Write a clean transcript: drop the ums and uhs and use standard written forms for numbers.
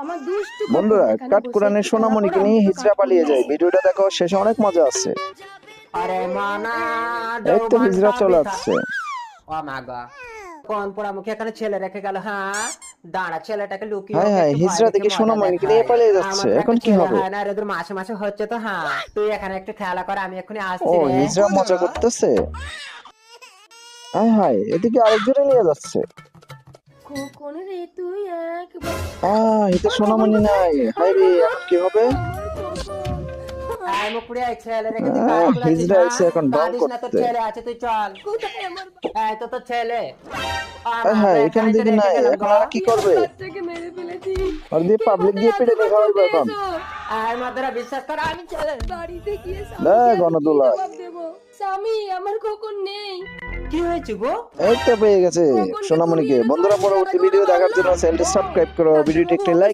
আমার দুষ্টু বন্ধুরা, খোকন এখানে বসে কাঠকুড়ানের একটু সোনামণিকে খেলা করে, নিয়ে আমি তো হিজড়া পালিয়ে যায়। কার্টুন ভিডিওটা দেখো, শেষে অনেক মজা আছে। আরে মানা এই তো ডৌবান হিজড়া চলে বিথা আসছে। ও মা গো, কোন পোড়ামুখী এখানে ছেলে রেখে গেল? হ্যাঁ, দাঁড়া, ছেলেটাকে লুকিয়ে হাই ওকে হাই, একটু ভয় হিজড়া দেখে দেখি মজা সোনামণিকে নিয়ে দেখায়। পালিয়ে যাচ্ছে। আমাদের এখন একটা কি ছেলে হবে? হয় না, এদের মাসে মাসে হচ্ছে তো। হ্যাঁ, তুই এখানে একটু খেলা কর, আমি এক্ষুনি ও, আসছি রে। হিজড়া মজা করতেছে। হাই হাই, এদিকে আরেকজনে নিয়ে যাচ্ছে। খোকন রে তুই একবার এতে আমার খোকন সোনামণি কোথায়? নাই। হাই রে, এখন কি হবে? আমার খোকন এই মুকুড়ি, এই ছেলে রেখে তুই কাজ করেছিস? হিজড়া হ্যাঁ, এসে এখন ঢং কাঁদিস না, তোর করতে। ছেলে আছে, তুই চল। কোথায় আমার এই তো তোর ছেলে। ও হাই মা হাই, গো, এখানে এখানেই তো দেখি রেখে নাই। গেলাম এখন গো। আর কি আমি আমার করবে? বাচ্চাকে মেরে ফেলেছি। আর দিয়ে কে পাবলিক কোথায় দিয়ে আছো? পিটে গো, খাওয়াইবো ছুটে এখন। এসো। এই মাদারা, বিশ্বাস কর আমি ছেলে। বাড়িতে গিয়ে দেখ, স্বামীকে আমি কি গণদোলা। জবাব দেবো? স্বামী, আমার খোকন নেই। কি হয়েছে গো? এই তো পেয়ে গেছে খোকনকে তুমি সোনামণিকে। এনেছো, বন্ধুরা, আমি পরবর্তী সারা ভিডিও ঘরে দেখার জন্য মারলাম। চ্যানেলটি সাবস্ক্রাইব করো, ভিডিওটি একটি ডাক্তারবাবু, লাইক